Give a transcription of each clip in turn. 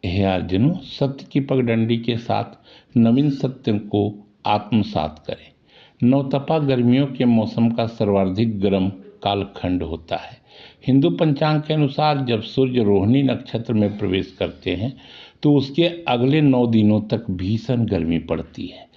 हे अर्जुन, सत्य की पगडंडी के साथ नवीन सत्य को आत्मसात करें। नवतपा गर्मियों के मौसम का सर्वाधिक गर्म कालखंड होता है। हिंदू पंचांग के अनुसार जब सूर्य रोहिणी नक्षत्र में प्रवेश करते हैं तो उसके अगले 9 दिनों तक भीषण गर्मी पड़ती है।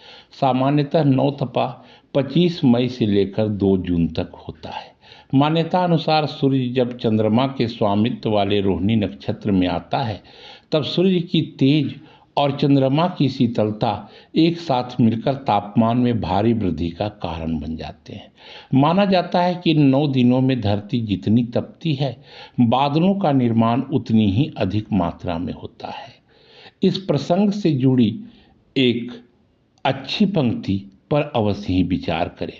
सामान्यतः नवतपा 25 मई से लेकर 2 जून तक होता है। मान्यता अनुसार सूर्य जब चंद्रमा के स्वामित्व वाले रोहिणी नक्षत्र में आता है तब सूर्य की तेज और चंद्रमा की शीतलता एक साथ मिलकर तापमान में भारी वृद्धि का कारण बन जाते हैं। माना जाता है कि इन 9 दिनों में धरती जितनी तपती है, बादलों का निर्माण उतनी ही अधिक मात्रा में होता है। इस प्रसंग से जुड़ी एक अच्छी पंक्ति पर अवश्य ही विचार करें।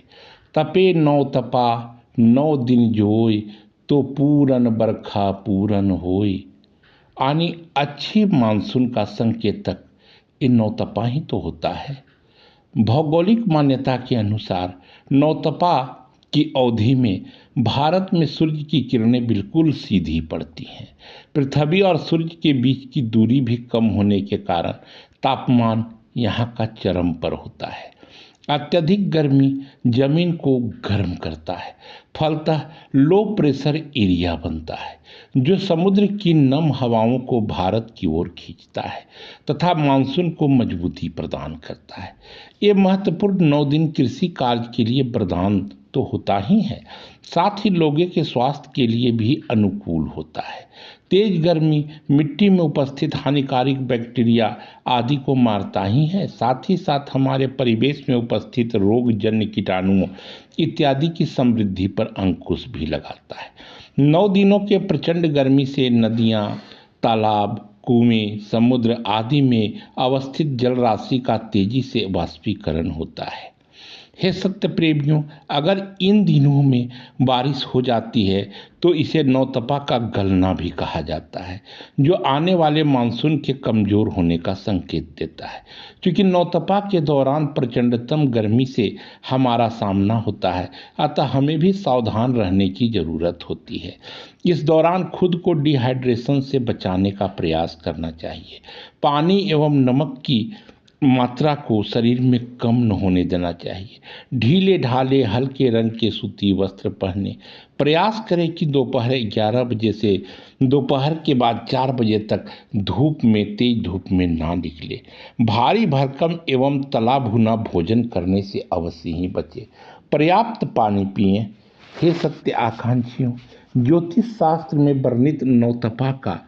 तपे नौ तपा 9 दिन जोय, तो पूरन बरखा पूरन होय। यानी अच्छी मानसून का संकेतक इन नौतपा ही तो होता है। भौगोलिक मान्यता के अनुसार नौतपा की अवधि में भारत में सूर्य की किरणें बिल्कुल सीधी पड़ती हैं। पृथ्वी और सूर्य के बीच की दूरी भी कम होने के कारण तापमान यहाँ का चरम पर होता है। अत्यधिक गर्मी जमीन को गर्म करता है, फलतः लो प्रेशर एरिया बनता है जो समुद्र की नम हवाओं को भारत की ओर खींचता है तथा मानसून को मजबूती प्रदान करता है। ये महत्वपूर्ण 9 दिन कृषि कार्य के लिए वरदान तो होता ही है, साथ ही लोगों के स्वास्थ्य के लिए भी अनुकूल होता है। तेज गर्मी मिट्टी में उपस्थित हानिकारक बैक्टीरिया आदि को मारता ही है, साथ ही साथ हमारे परिवेश में उपस्थित रोगजन्य कीटाणुओं इत्यादि की समृद्धि पर अंकुश भी लगाता है। 9 दिनों के प्रचंड गर्मी से नदियाँ, तालाब, कुएं, समुद्र आदि में अवस्थित जल राशि का तेजी से वाष्पीकरण होता है। हे सत्य प्रेमियों, अगर इन दिनों में बारिश हो जाती है तो इसे नौतपा का गलना भी कहा जाता है, जो आने वाले मानसून के कमजोर होने का संकेत देता है। क्योंकि नौतपा के दौरान प्रचंडतम गर्मी से हमारा सामना होता है, अतः हमें भी सावधान रहने की जरूरत होती है। इस दौरान खुद को डिहाइड्रेशन से बचाने का प्रयास करना चाहिए। पानी एवं नमक की मात्रा को शरीर में कम न होने देना चाहिए। ढीले ढाले हल्के रंग के सूती वस्त्र पहने। प्रयास करें कि दोपहर 11 बजे से दोपहर के बाद 4 बजे तक तेज धूप में ना निकले। भारी भरकम एवं तला भुना भोजन करने से अवश्य ही बचे। पर्याप्त पानी पिएं। हे सत्य आकांक्षियों, ज्योतिष शास्त्र में वर्णित नौतपा का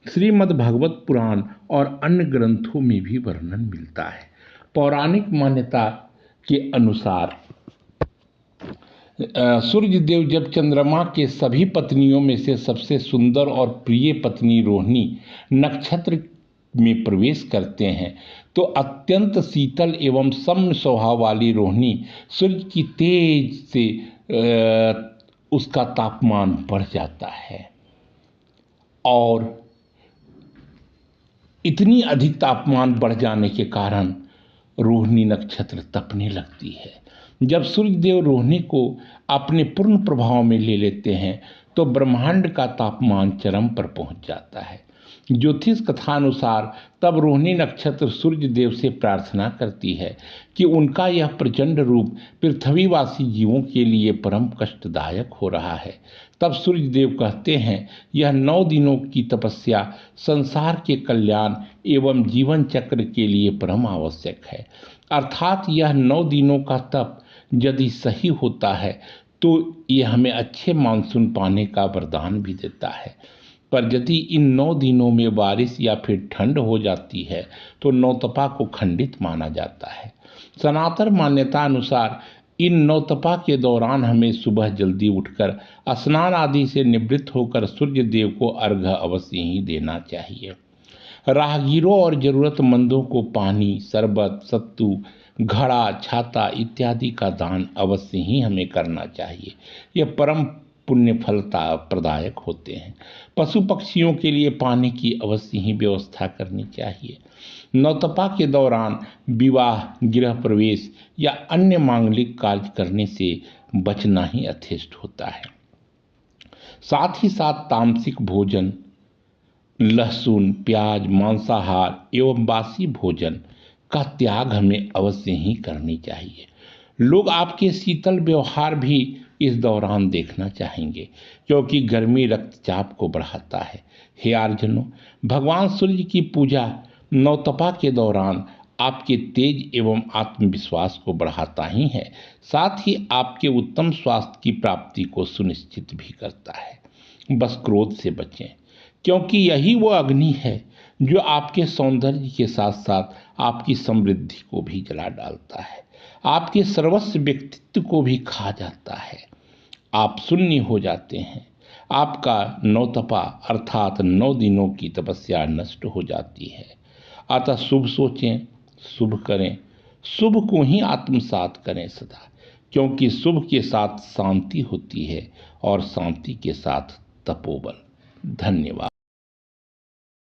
श्रीमद् भागवत पुराण और अन्य ग्रंथों में भी वर्णन मिलता है। पौराणिक मान्यता के अनुसार सूर्य देव जब चंद्रमा के सभी पत्नियों में से सबसे सुंदर और प्रिय पत्नी रोहिणी नक्षत्र में प्रवेश करते हैं तो अत्यंत शीतल एवं सौम्य स्वभाव वाली रोहिणी सूर्य की तेज से उसका तापमान बढ़ जाता है और इतनी अधिक तापमान बढ़ जाने के कारण रोहिणी नक्षत्र तपने लगती है। जब सूर्यदेव रोहिणी को अपने पूर्ण प्रभाव में ले लेते हैं तो ब्रह्मांड का तापमान चरम पर पहुंच जाता है। ज्योतिष कथानुसार तब रोहिणी नक्षत्र सूर्य देव से प्रार्थना करती है कि उनका यह प्रचंड रूप पृथ्वीवासी जीवों के लिए परम कष्टदायक हो रहा है। तब सूर्य देव कहते हैं, यह 9 दिनों की तपस्या संसार के कल्याण एवं जीवन चक्र के लिए परम आवश्यक है। अर्थात यह 9 दिनों का तप यदि सही होता है तो यह हमें अच्छे मानसून पाने का वरदान भी देता है। पर यदि इन 9 दिनों में बारिश या फिर ठंड हो जाती है तो नौतपा को खंडित माना जाता है। सनातन मान्यता अनुसार इन नौतपा के दौरान हमें सुबह जल्दी उठकर स्नान आदि से निवृत्त होकर सूर्य देव को अर्घ्य अवश्य ही देना चाहिए। राहगीरों और जरूरतमंदों को पानी, शरबत, सत्तू, घड़ा, छाता इत्यादि का दान अवश्य ही हमें करना चाहिए। यह परम पुण्य फलता प्रदायक होते हैं। पशु पक्षियों के लिए पानी की अवश्य ही व्यवस्था करनी चाहिए। नौतपा के दौरान विवाह, गृह प्रवेश या अन्य मांगलिक कार्य करने से बचना ही यथेष्ट होता है। साथ ही साथ तामसिक भोजन लहसुन, प्याज, मांसाहार एवं बासी भोजन का त्याग हमें अवश्य ही करनी चाहिए। लोग आपके शीतल व्यवहार भी इस दौरान देखना चाहेंगे, क्योंकि गर्मी रक्तचाप को बढ़ाता है। हे आर्जनों, भगवान सूर्य की पूजा नवतपा के दौरान आपके तेज एवं आत्मविश्वास को बढ़ाता ही है, साथ ही आपके उत्तम स्वास्थ्य की प्राप्ति को सुनिश्चित भी करता है। बस क्रोध से बचें, क्योंकि यही वो अग्नि है जो आपके सौंदर्य के साथ साथ आपकी समृद्धि को भी जला डालता है, आपके सर्वस्व व्यक्तित्व को भी खा जाता है। आप शून्य हो जाते हैं, आपका नौतपा अर्थात 9 दिनों की तपस्या नष्ट हो जाती है। अतः शुभ सोचें, शुभ करें, शुभ को ही आत्मसात करें सदा, क्योंकि शुभ के साथ शांति होती है और शांति के साथ तपोबल। धन्यवाद।